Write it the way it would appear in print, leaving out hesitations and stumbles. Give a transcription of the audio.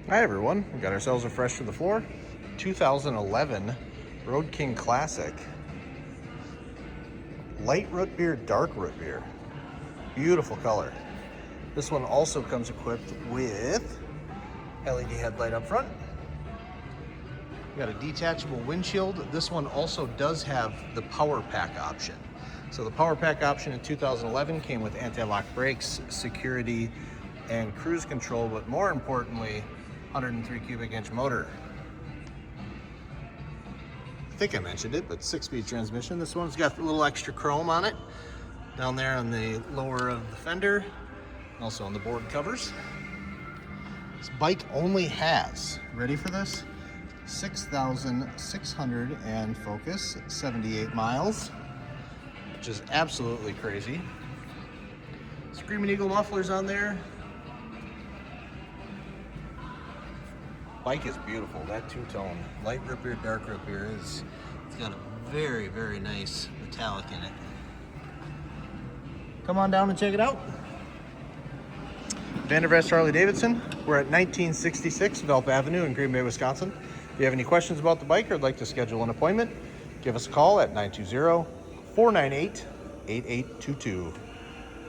Hi everyone, we got ourselves a fresh to the floor 2011 Road King Classic. Light root beer, dark root beer. Beautiful color. This one also comes equipped with LED headlight up front. We got a detachable windshield. This one also does have the power pack option. So the power pack option in 2011 came with anti-lock brakes, security, and cruise control, but more importantly, 103 cubic inch motor. I think I mentioned it, but 6-speed transmission. This one's got a little extra chrome on it down there on the lower of the fender, also on the board covers. This bike only has, ready for this, 6,600 and focus, 78 miles, which is absolutely crazy. Screaming Eagle mufflers on there. Bike is beautiful. That two-tone, light root beer, dark root beer, it's got a very, very nice metallic in it. Come on down and check it out. Vandervest Harley-Davidson. We're at 1966 Velp Avenue in Green Bay, Wisconsin. If you have any questions about the bike or would like to schedule an appointment, give us a call at 920-498-8822.